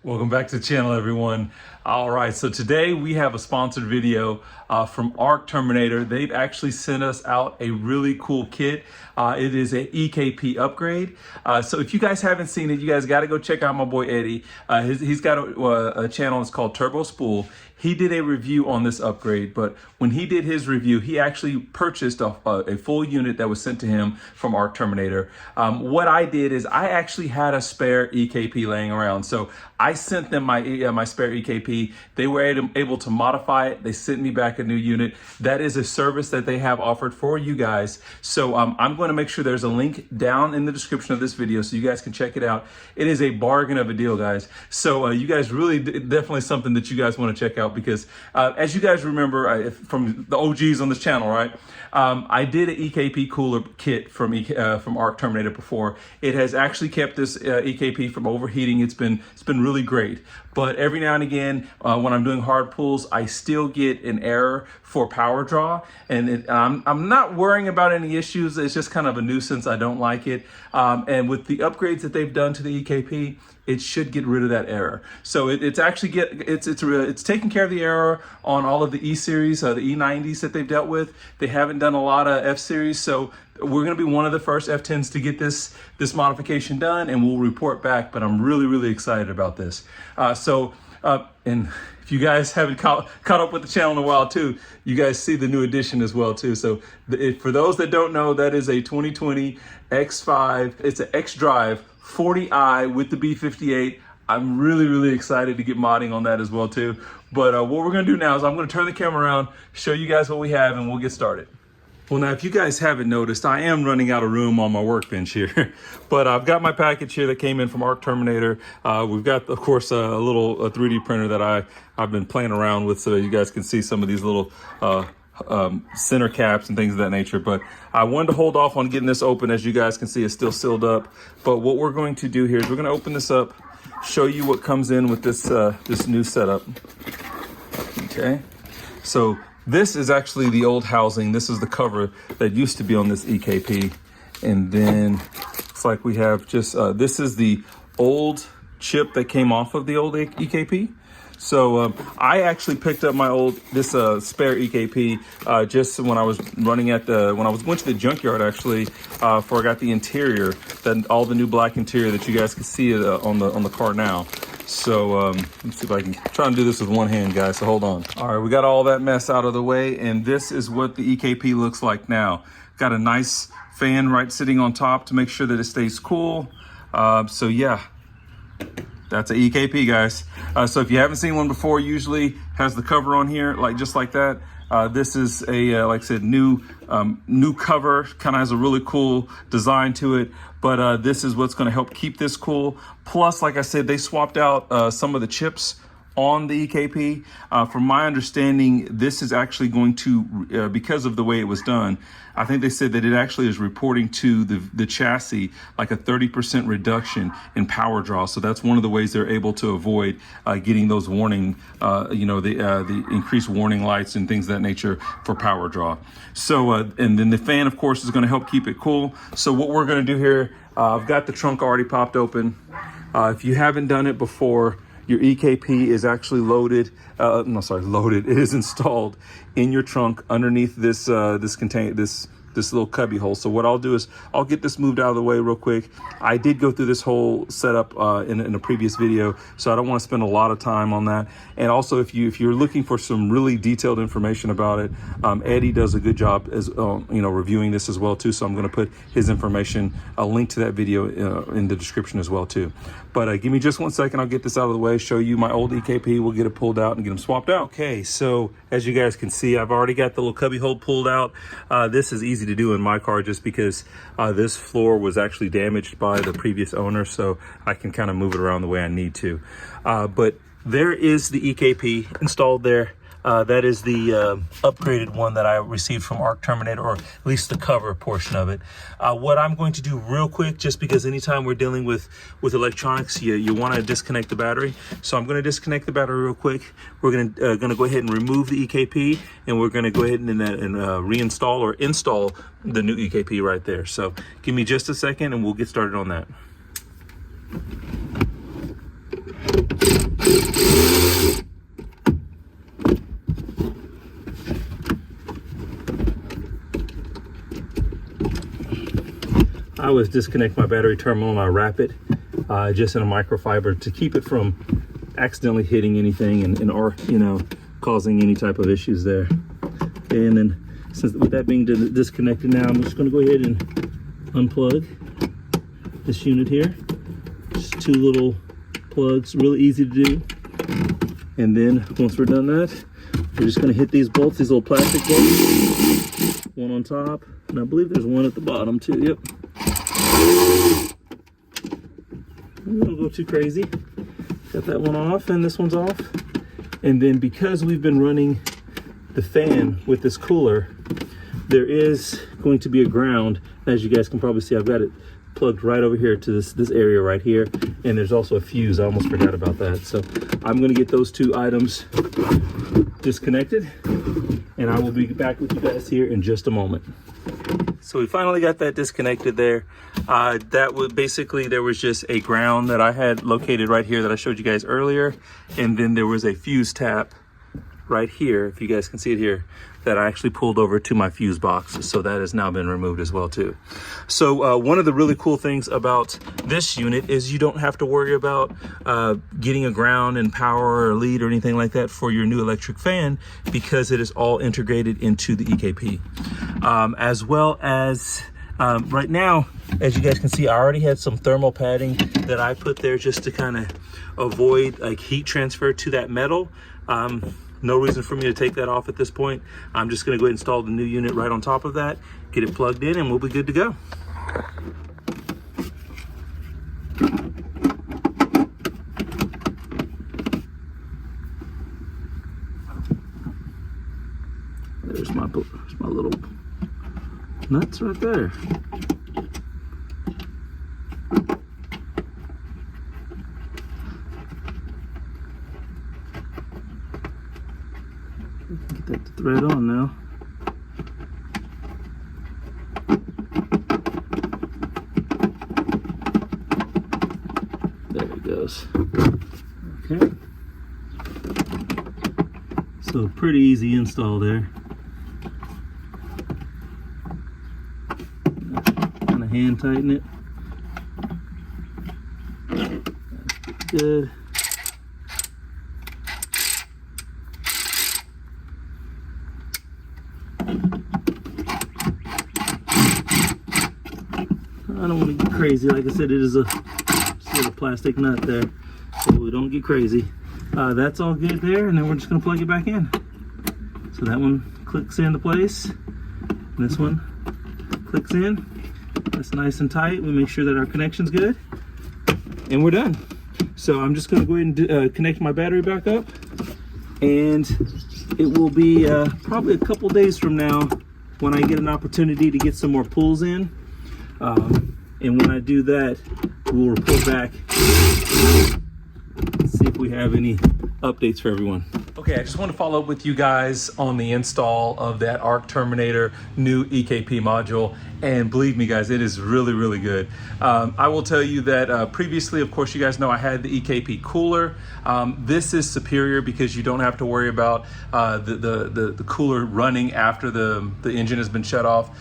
Welcome back to the channel, everyone. All right, so today we have a sponsored video from Arc Terminator. They've actually sent us out a really cool kit. It is an EKP upgrade. So if you guys haven't seen it, you guys got to go check out my boy Eddie. He's got a channel. It's called Turbo Spool. He did a review on this upgrade, but when he did his review, he actually purchased a full unit that was sent to him from Arc Terminator. What I did is I actually had a spare EKP laying around. So I sent them my spare EKP. They were able to modify it. They sent me back a new unit. That is a service that they have offered for you guys. So I'm going to make sure there's a link down in the description of this video so you guys can check it out. It is a bargain of a deal, guys. So you guys really, definitely something that you guys want to check out because as you guys remember from the OGs on this channel, right? I did an EKP cooler kit from Arc Terminator before. It has actually kept this EKP from overheating. It's been really great. But every now and again, when I'm doing hard pulls, I still get an error for power draw, and I'm not worrying about any issues. It's just kind of a nuisance. I don't like it. And with the upgrades that they've done to the EKP, it should get rid of that error. So it's actually it's taking care of the error on all of the E series, the E90s that they've dealt with. They haven't done a lot of F series, so we're going to be one of the first F10s to get this modification done, and we'll report back. But I'm really excited about this. And if you guys haven't caught up with the channel in a while too, you guys see the new addition as well too. So for those that don't know, that is a 2020 X5. It's an X-Drive 40i with the B58. I'm really excited to get modding on that as well too. But what we're gonna do now is I'm gonna turn the camera around, show you guys what we have, and we'll get started. Well, now, if you guys haven't noticed, I am running out of room on my workbench here, but I've got my package here that came in from Arc Terminator. We've got, of course, a 3D printer that I've been playing around with, so you guys can see some of these little center caps and things of that nature. But I wanted to hold off on getting this open. As you guys can see, it's still sealed up. But what we're going to do here is we're going to open this up, show you what comes in with this this new setup. Okay, so this is actually the old housing. This is the cover that used to be on this EKP. And then it's like we have just, this is the old chip that came off of the old EKP. So I actually picked up this spare EKP just when I was when I was going to the junkyard actually, before I got the interior, all the new black interior that you guys can see on the car now. So let's see if I can try and do this with one hand, guys, so hold on. All right, we got all that mess out of the way, and this is what the EKP looks like now. Got a nice fan right sitting on top to make sure that it stays cool. So yeah, that's an EKP, guys. So if you haven't seen one before, usually has the cover on here, just like that. This is like I said, new cover, kind of has a really cool design to it. But this is what's going to help keep this cool. Plus, like I said, they swapped out some of the chips on the EKP. From my understanding, this is actually going to, because of the way it was done, I think they said that it actually is reporting to the chassis like a 30% reduction in power draw. So that's one of the ways they're able to avoid getting those warning, the increased warning lights and things of that nature for power draw. So, and then the fan, of course, is going to help keep it cool. So what we're going to do here, I've got the trunk already popped open. If you haven't done it before, your EKP is actually loaded. Loaded. It is installed in your trunk underneath this this little cubby hole. So what I'll do is I'll get this moved out of the way real quick. I did go through this whole setup in a previous video, so I don't want to spend a lot of time on that. And also, if you're looking for some really detailed information about it, Eddie does a good job as reviewing this as well too. So I'm going to put his information, a link to that video in the description as well too. But give me just 1 second. I'll get this out of the way, show you my old EKP. We'll get it pulled out and get them swapped out. Okay, so as you guys can see, I've already got the little cubby hole pulled out. This is easy to do in my car just because this floor was actually damaged by the previous owner, so I can kind of move it around the way I need to. But there is the EKP installed there. That is the upgraded one that I received from Arc Terminator, or at least the cover portion of it. What I'm going to do real quick, just because anytime we're dealing with electronics, you want to disconnect the battery. So I'm going to disconnect the battery real quick. We're going to go ahead and remove the EKP, and we're going to go ahead and reinstall or install the new EKP right there. So give me just a second, and we'll get started on that. I always disconnect my battery terminal and I wrap it just in a microfiber to keep it from accidentally hitting anything and or, you know, causing any type of issues there. And then, since with that being disconnected now, I'm just going to go ahead and unplug this unit here. Just 2 little plugs, really easy to do. And then once we're done that, we're just going to hit these bolts, these little plastic bolts. One on top, and I believe there's one at the bottom too. Yep. We don't go too crazy. Got that one off, and this one's off. And then because we've been running the fan with this cooler, there is going to be a ground. As you guys can probably see, I've got it plugged right over here to this area right here, and there's also a fuse. I almost forgot about that. So I'm going to get those 2 items disconnected, and I will be back with you guys here in just a moment. So we finally got that disconnected there. That was basically, there was just a ground that I had located right here that I showed you guys earlier, and then there was a fuse tap right here, if you guys can see it here, that I actually pulled over to my fuse box. So that has now been removed as well too. So one of the really cool things about this unit is you don't have to worry about getting a ground and power or lead or anything like that for your new electric fan, because it is all integrated into the EKP. As well as right now, as you guys can see, I already had some thermal padding that I put there just to kind of avoid like heat transfer to that metal. No reason for me to take that off at this point. I'm just gonna go ahead and install the new unit right on top of that, get it plugged in, and we'll be good to go. There's my little nuts right there. Get that thread on now. There it goes. Okay. So pretty easy install there. Kind of hand tighten it. Good. I don't want to get crazy. Like I said, it is a plastic nut there, so we don't get crazy. That's all good there, and then we're just going to plug it back in. So that one clicks into place. This one clicks in. That's nice and tight. We make sure that our connection's good, and we're done. So I'm just going to go ahead and connect my battery back up, and it will be probably a couple days from now when I get an opportunity to get some more pulls in. And when I do that, we'll report back, see if we have any updates for everyone. Okay, I just want to follow up with you guys on the install of that Arc Terminator new EKP module. And believe me guys, it is really, really good. I will tell you that previously, of course, you guys know I had the EKP cooler. This is superior because you don't have to worry about the cooler running after the engine has been shut off.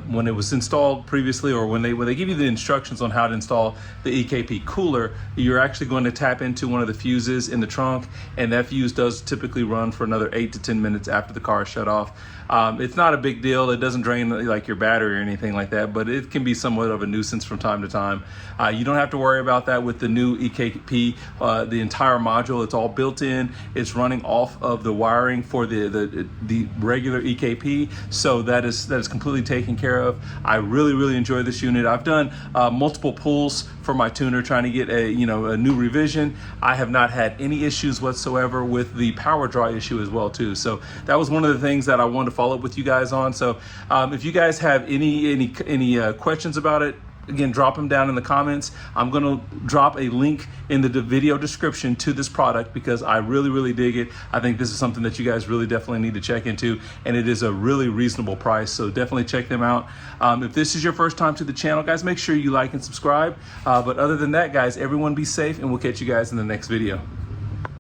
When it was installed previously, or when they give you the instructions on how to install the EKP cooler, you're actually going to tap into one of the fuses in the trunk, and that fuse does typically run for another 8 to 10 minutes after the car is shut off. It's not a big deal. It doesn't drain like your battery or anything like that, but it can be somewhat of a nuisance from time to time. You don't have to worry about that with the new EKP. The entire module, it's all built in. It's running off of the wiring for the regular EKP, so that is completely taken care of. I really, really enjoy this unit. I've done multiple pulls for my tuner trying to get a new revision. I have not had any issues whatsoever with the power draw issue as well too. So that was one of the things that I wanted to follow up with you guys on. So if you guys have any questions about it, again, drop them down in the comments. I'm gonna drop a link in the video description to this product because I really, really dig it. I think this is something that you guys really definitely need to check into, and it is a really reasonable price, so definitely check them out. If this is your first time to the channel, guys, make sure you like and subscribe. But other than that, guys, everyone be safe, and we'll catch you guys in the next video.